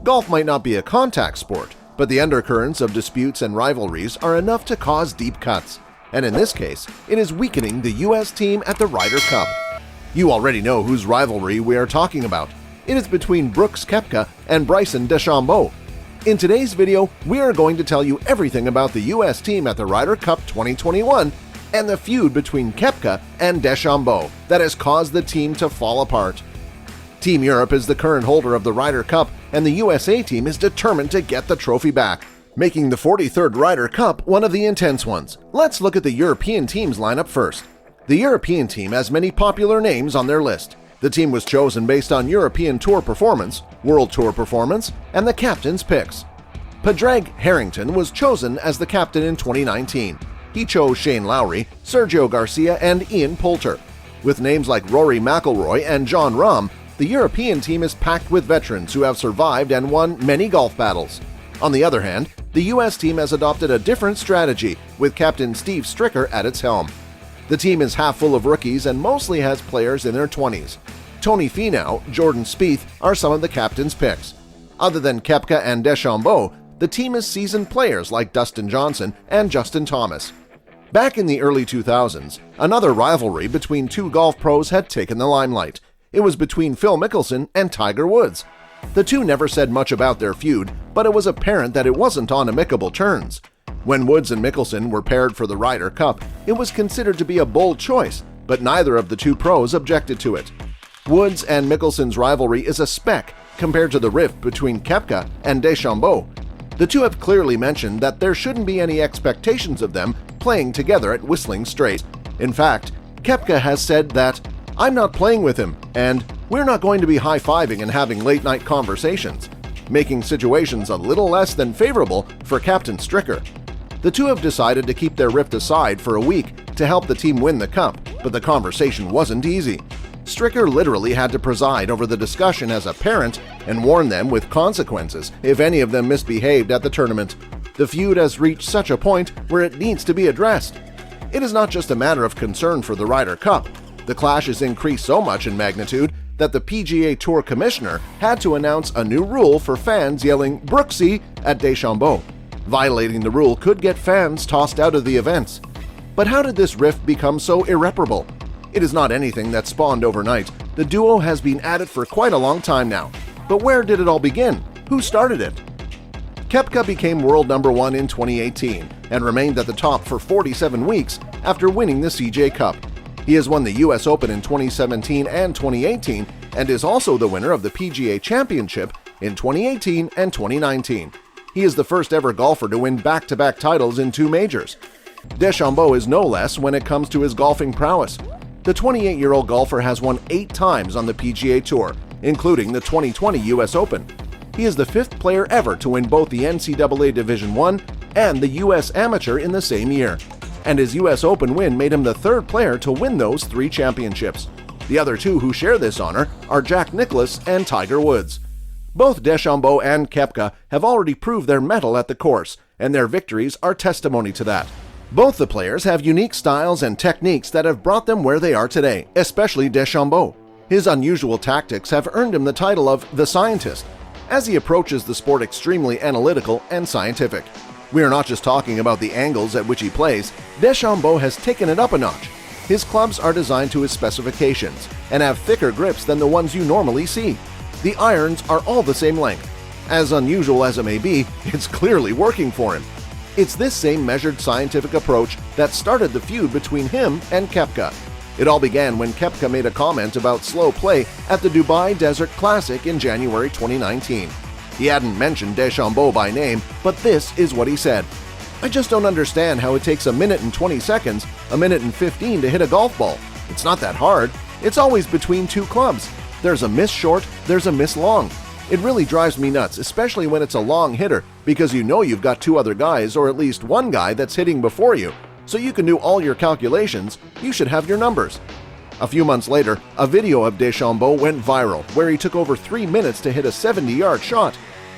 Golf might not be a contact sport, but the undercurrents of disputes and rivalries are enough to cause deep cuts. And in this case, it is weakening the U.S. team at the Ryder Cup. You already know whose rivalry we are talking about. It is between Brooks Koepka and Bryson DeChambeau. In today's video, we are going to tell you everything about the U.S. team at the Ryder Cup 2021 and the feud between Koepka and DeChambeau that has caused the team to fall apart. Team Europe is the current holder of the Ryder Cup, and the USA team is determined to get the trophy back, making the 43rd Ryder Cup one of the intense ones. Let's look at the European team's lineup first. The European team has many popular names on their list. The team was chosen based on European Tour performance, World Tour performance, and the captain's picks. Padraig Harrington was chosen as the captain in 2019. He chose Shane Lowry, Sergio Garcia, and Ian Poulter. With names like Rory McIlroy and Jon Rahm, the European team is packed with veterans who have survived and won many golf battles. On the other hand, the U.S. team has adopted a different strategy, with Captain Steve Stricker at its helm. The team is half full of rookies and mostly has players in their 20s. Tony Finau, Jordan Spieth are some of the captain's picks. Other than Koepka and DeChambeau, the team is seasoned players like Dustin Johnson and Justin Thomas. Back in the early 2000s, another rivalry between two golf pros had taken the limelight. It was between Phil Mickelson and Tiger Woods. The two never said much about their feud, but it was apparent that it wasn't on amicable terms. When Woods and Mickelson were paired for the Ryder Cup, it was considered to be a bold choice, but neither of the two pros objected to it. Woods and Mickelson's rivalry is a speck compared to the rift between Koepka and DeChambeau. The two have clearly mentioned that there shouldn't be any expectations of them playing together at Whistling Straits. In fact, Koepka has said that, "I'm not playing with him," and "we're not going to be high-fiving and having late-night conversations," making situations a little less than favorable for Captain Stricker. The two have decided to keep their rift aside for a week to help the team win the cup, but the conversation wasn't easy. Stricker literally had to preside over the discussion as a parent and warn them with consequences if any of them misbehaved at the tournament. The feud has reached such a point where it needs to be addressed. It is not just a matter of concern for the Ryder Cup. The clash has increased so much in magnitude that the PGA Tour Commissioner had to announce a new rule for fans yelling "Brooksy" at DeChambeau. Violating the rule could get fans tossed out of the events. But how did this rift become so irreparable? It is not anything that spawned overnight. The duo has been at it for quite a long time now. But where did it all begin? Who started it? Koepka became world number one in 2018 and remained at the top for 47 weeks after winning the CJ Cup. He has won the US Open in 2017 and 2018 and is also the winner of the PGA Championship in 2018 and 2019. He is the first ever golfer to win back-to-back titles in two majors. DeChambeau is no less when it comes to his golfing prowess. The 28-year-old golfer has won 8 times on the PGA Tour, including the 2020 US Open. He is the 5th player ever to win both the NCAA Division I and the US Amateur in the same year, and his US Open win made him the 3rd player to win those 3 championships. The other two who share this honor are Jack Nicklaus and Tiger Woods. Both DeChambeau and Koepka have already proved their mettle at the course, and their victories are testimony to that. Both the players have unique styles and techniques that have brought them where they are today, especially DeChambeau. His unusual tactics have earned him the title of the Scientist, as he approaches the sport extremely analytical and scientific. We are not just talking about the angles at which he plays. DeChambeau has taken it up a notch. His clubs are designed to his specifications and have thicker grips than the ones you normally see. The irons are all the same length. As unusual as it may be, it's clearly working for him. It's this same measured scientific approach that started the feud between him and Koepka. It all began when Koepka made a comment about slow play at the Dubai Desert Classic in January 2019. He hadn't mentioned DeChambeau by name, but this is what he said. "I just don't understand how it takes a minute and 20 seconds, a minute and 15 to hit a golf ball. It's not that hard. It's always between two clubs. There's a miss short, there's a miss long. It really drives me nuts, especially when it's a long hitter, because you know you've got 2 other guys or at least one guy that's hitting before you, so you can do all your calculations. You should have your numbers." A few months later, a video of DeChambeau went viral where he took over 3 minutes to hit a 70-yard shot.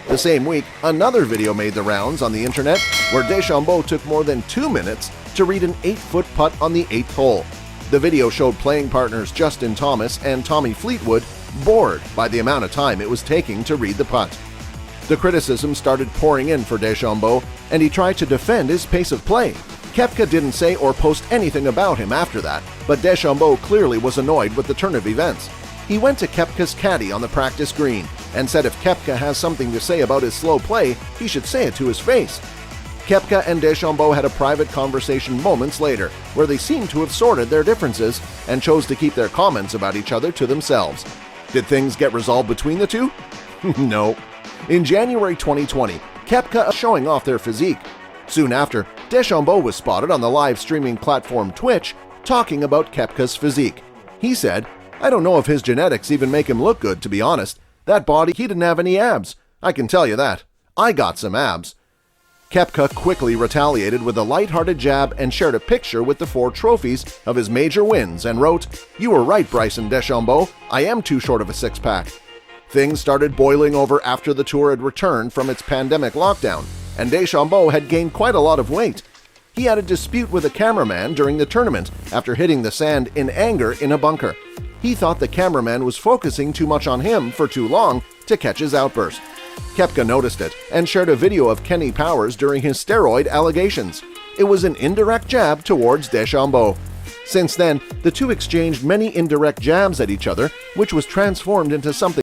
The same week, another video made the rounds on the internet where DeChambeau took more than 2 minutes to read an 8-foot putt on the 8th hole. The video showed playing partners Justin Thomas and Tommy Fleetwood bored by the amount of time it was taking to read the putt. The criticism started pouring in for Deschambault, and he tried to defend his pace of play. Koepka didn't say or post anything about him after that, but Deschambault clearly was annoyed with the turn of events. He went to Koepka's caddy on the practice green and said if Koepka has something to say about his slow play, he should say it to his face. Koepka and Deschambault had a private conversation moments later, where they seemed to have sorted their differences and chose to keep their comments about each other to themselves. Did things get resolved between the two? No. In January 2020, Koepka was showing off their physique. Soon after, Deschambault was spotted on the live streaming platform Twitch talking about Koepka's physique. He said, "I don't know if his genetics even make him look good, to be honest. That body, he didn't have any abs. I can tell you that. I got some abs." Koepka quickly retaliated with a lighthearted jab and shared a picture with the 4 trophies of his major wins and wrote, "You were right, Bryson DeChambeau. I am too short of a six-pack." Things started boiling over after the tour had returned from its pandemic lockdown, and DeChambeau had gained quite a lot of weight. He had a dispute with a cameraman during the tournament after hitting the sand in anger in a bunker. He thought the cameraman was focusing too much on him for too long to catch his outburst. Koepka noticed it and shared a video of Kenny Powers during his steroid allegations. It was an indirect jab towards DeChambeau. Since then, the two exchanged many indirect jabs at each other, which was transformed into something